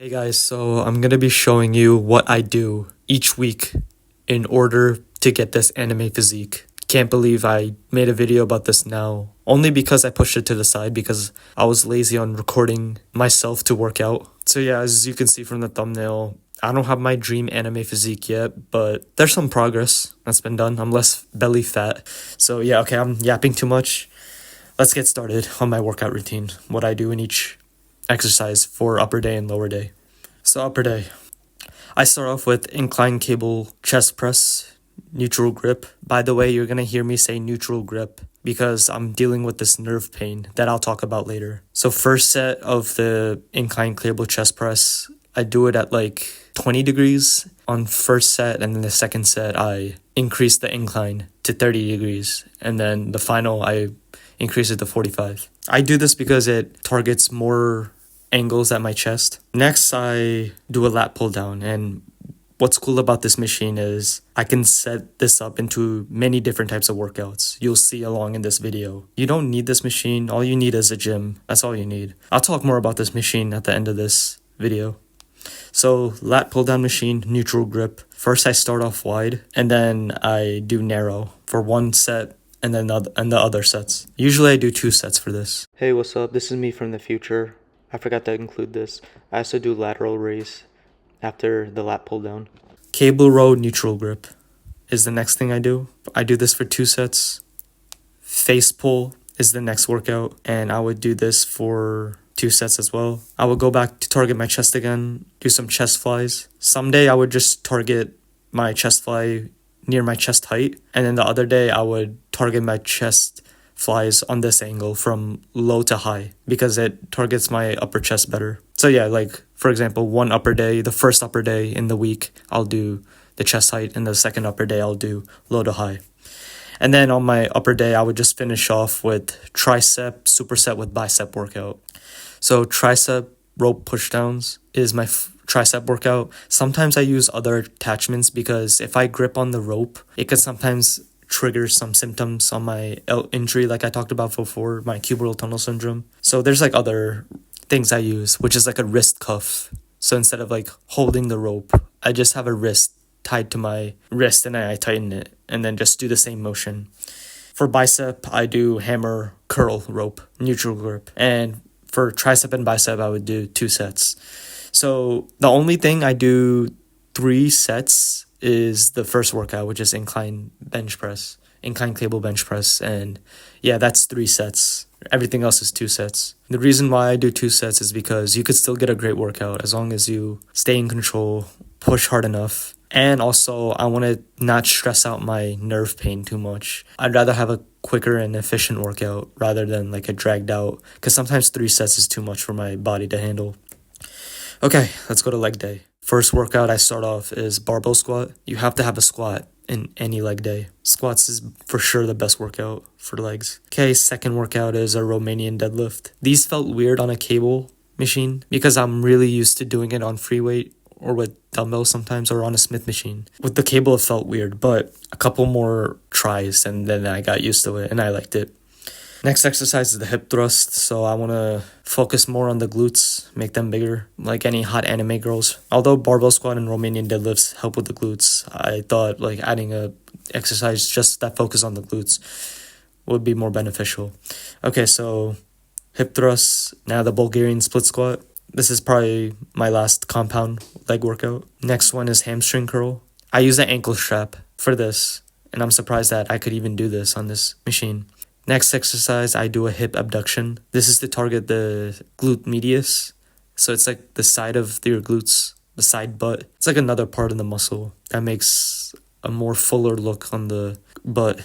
Hey guys, so I'm gonna be showing you what I do each week in order to get this anime physique. Can't believe I made a video about this now, only because I pushed it to the side because I was lazy on recording myself to work out. So yeah, as you can see from the thumbnail, I don't have my dream anime physique yet, but there's some progress that's been done. I'm less belly fat. So yeah, okay, I'm yapping too much. Let's get started on my workout routine, what I do in each exercise for upper day and lower day. So upper day, I start off with incline cable chest press, neutral grip. By the way, you're gonna hear me say neutral grip because I'm dealing with this nerve pain that I'll talk about later. So first set of the incline cable chest press, I do it at like 20 degrees on first set, and then the second set I increase the incline to 30 degrees, and then the final I increase it to 45. I do this because it targets more angles at my chest. Next, I do a lat pull down, and what's cool about this machine is I can set this up into many different types of workouts. You'll see along in this video. You don't need this machine. All you need is a gym. That's all you need. I'll talk more about this machine at the end of this video. So lat pull down machine, neutral grip. First I start off wide, and then I do narrow for one set and then the other sets. Usually I do 2 sets for this. Hey, what's up? This is me from the future. I forgot to include this. I also do lateral raise after the lat pull down. Cable row neutral grip is the next thing I do. I do this for 2 sets. Face pull is the next workout, and I would do this for 2 sets as well. I would go back to target my chest again, do some chest flies. Someday I would just target my chest fly near my chest height, and then the other day I would target my chest flies on this angle from low to high because it targets my upper chest better. So yeah, like for example, one upper day, the first upper day in the week, I'll do the chest height, and the second upper day I'll do low to high. And then on my upper day, I would just finish off with tricep superset with bicep workout. So tricep rope pushdowns is my tricep workout. Sometimes I use other attachments because if I grip on the rope, it can sometimes trigger some symptoms on my injury, like I talked about before, my cubital tunnel syndrome. So there's like other things I use, which is like a wrist cuff. So instead of like holding the rope, I just have a wrist tied to my wrist and I tighten it and then just do the same motion. For bicep, I do hammer curl rope, neutral grip. And for tricep and bicep, I would do 2 sets. So the only thing I do 3 sets is the first workout, which is incline cable bench press. And yeah, that's 3 sets. Everything else is 2 sets. The reason why I do 2 sets is because you could still get a great workout as long as you stay in control, push hard enough. And also, I want to not stress out my nerve pain too much. I'd rather have a quicker and efficient workout rather than like a dragged out, because sometimes 3 sets is too much for my body to handle. Okay, let's go to leg day. First workout I start off is barbell squat. You have to have a squat in any leg day. Squats is for sure the best workout for legs. Okay, second workout is a Romanian deadlift. These felt weird on a cable machine because I'm really used to doing it on free weight or with dumbbells sometimes, or on a Smith machine. With the cable, it felt weird, but a couple more tries and then I got used to it and I liked it. Next exercise is the hip thrust, so I want to focus more on the glutes, make them bigger, like any hot anime girls. Although barbell squat and Romanian deadlifts help with the glutes, I thought like adding a exercise just that focus on the glutes would be more beneficial. Okay, so hip thrusts, now the Bulgarian split squat. This is probably my last compound leg workout. Next one is hamstring curl. I use an ankle strap for this, and I'm surprised that I could even do this on this machine. Next exercise, I do a hip abduction. This is to target the glute medius. So it's like the side of your glutes, the side butt. It's like another part of the muscle that makes a more fuller look on the butt.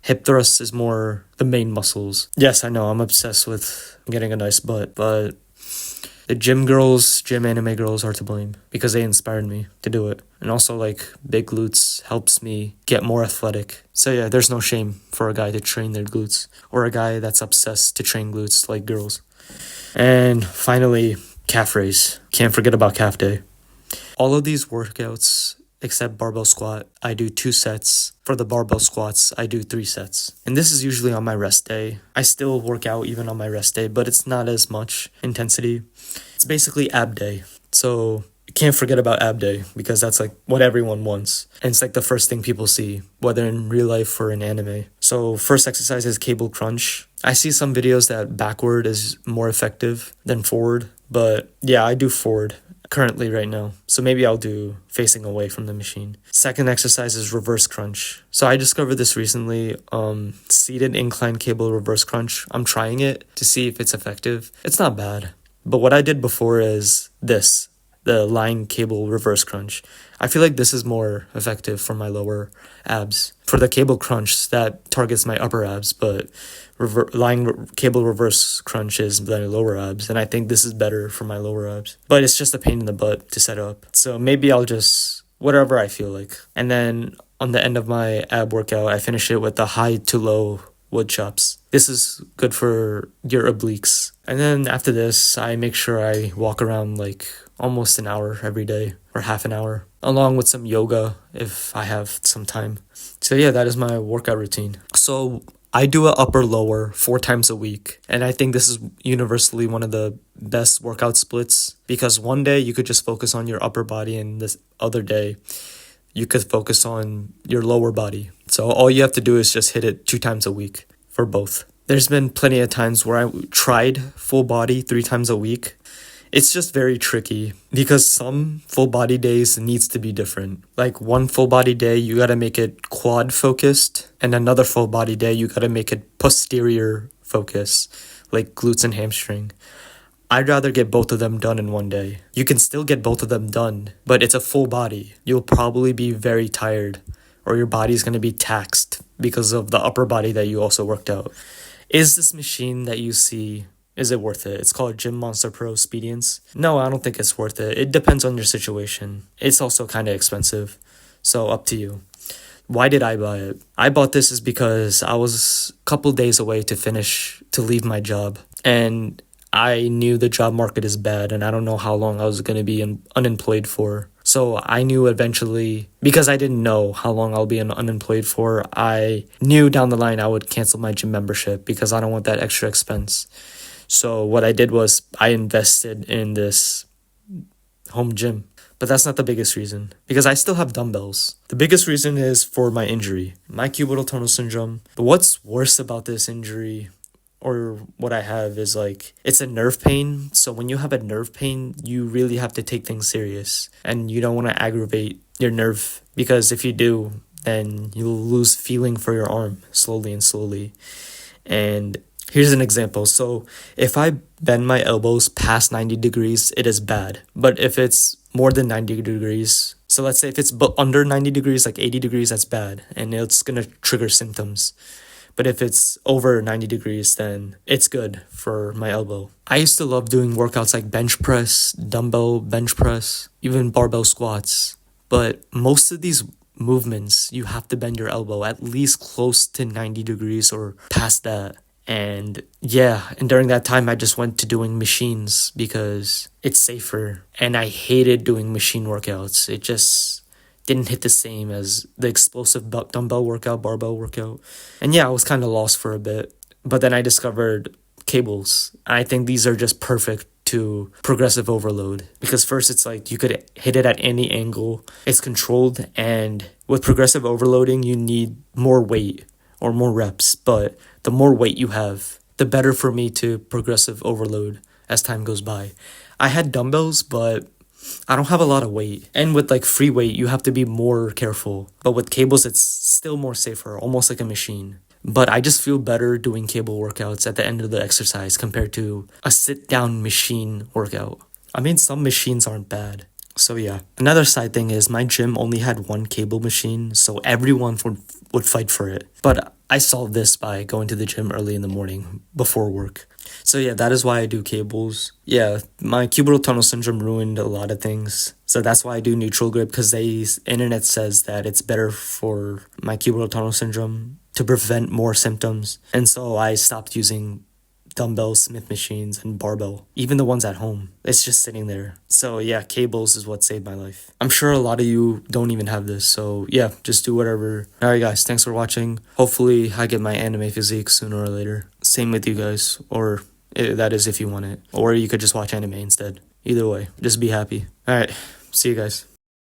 Hip thrust is more the main muscles. Yes, I know, I'm obsessed with getting a nice butt, but the gym anime girls are to blame because they inspired me to do it. And also like big glutes helps me get more athletic. So yeah, there's no shame for a guy to train their glutes or a guy that's obsessed to train glutes like girls. And finally, calf raise. Can't forget about calf day. All of these workouts except barbell squat, I do 2 sets. For the barbell squats, I do 3 sets. And this is usually on my rest day. I still work out even on my rest day, but it's not as much intensity. It's basically ab day. So you can't forget about ab day because that's like what everyone wants. And it's like the first thing people see, whether in real life or in anime. So first exercise is cable crunch. I see some videos that backward is more effective than forward, but yeah, I do forward currently right now. So maybe I'll do facing away from the machine. Second exercise is reverse crunch. So I discovered this recently, seated incline cable reverse crunch. I'm trying it to see if it's effective. It's not bad. But what I did before is this, the line cable reverse crunch. I feel like this is more effective for my lower abs. For the cable crunch, that targets my upper abs, but cable reverse crunch is my lower abs, and I think this is better for my lower abs. But it's just a pain in the butt to set up. So maybe I'll just, whatever I feel like. And then on the end of my ab workout, I finish it with the high to low wood chops. This is good for your obliques. And then after this, I make sure I walk around like almost an hour every day or half an hour, along with some yoga if I have some time. So yeah, that is my workout routine. So I do a upper lower 4 times a week, and I think this is universally one of the best workout splits because one day you could just focus on your upper body and this other day you could focus on your lower body. So all you have to do is just hit it 2 times a week for both. There's been plenty of times where I tried full body 3 times a week. It's just very tricky because some full body days needs to be different. Like one full body day, you gotta make it quad focused, and another full body day, you gotta make it posterior focus, like glutes and hamstring. I'd rather get both of them done in one day. You can still get both of them done, but it's a full body. You'll probably be very tired, or your body's gonna be taxed because of the upper body that you also worked out. Is this machine that you see, is it worth it? It's called Gym Monster Pro Expedience. No, I don't think it's worth it. It depends on your situation. It's also kind of expensive, so up to you. Why did I buy it? I bought this is because I was a couple days away to leave my job. And I knew the job market is bad and I don't know how long I was going to be unemployed for. So I knew eventually, because I didn't know how long I'll be unemployed for, I knew down the line I would cancel my gym membership because I don't want that extra expense. So what I did was I invested in this home gym. But that's not the biggest reason, because I still have dumbbells. The biggest reason is for my injury, my cubital tunnel syndrome. But what's worse about this injury, or what I have, is like, it's a nerve pain. So when you have a nerve pain, you really have to take things serious. And you don't want to aggravate your nerve, because if you do, then you'll lose feeling for your arm slowly and slowly. And here's an example. So if I bend my elbows past 90 degrees, it is bad. But if it's more than 90 degrees, so let's say if it's under 90 degrees, like 80 degrees, that's bad. And it's going to trigger symptoms. But if it's over 90 degrees, then it's good for my elbow. I used to love doing workouts like bench press, dumbbell bench press, even barbell squats. But most of these movements, you have to bend your elbow at least close to 90 degrees or past that. And yeah, and during that time, I just went to doing machines because it's safer. And I hated doing machine workouts. It just didn't hit the same as the explosive dumbbell workout, barbell workout. And yeah, I was kind of lost for a bit. But then I discovered cables. I think these are just perfect to progressive overload. Because first, it's like you could hit it at any angle. It's controlled. And with progressive overloading, you need more weight or more reps. But the more weight you have, the better for me to progressive overload as time goes by. I had dumbbells, but I don't have a lot of weight. And with like free weight, you have to be more careful. But with cables, it's still more safer, almost like a machine. But I just feel better doing cable workouts at the end of the exercise compared to a sit-down machine workout. I mean, some machines aren't bad. So yeah. Another side thing is my gym only had one cable machine, so everyone would fight for it. But I solved this by going to the gym early in the morning before work. So yeah, that is why I do cables. Yeah, my cubital tunnel syndrome ruined a lot of things. So that's why I do neutral grip, because internet says that it's better for my cubital tunnel syndrome to prevent more symptoms. And so I stopped using dumbbells, Smith machines, and barbell. Even the ones at home. It's just sitting there. So yeah, cables is what saved my life. I'm sure a lot of you don't even have this. So yeah, just do whatever. Alright guys, thanks for watching. Hopefully I get my anime physique sooner or later. Same with you guys. Or that is if you want it. Or you could just watch anime instead. Either way, just be happy. All right, see you guys.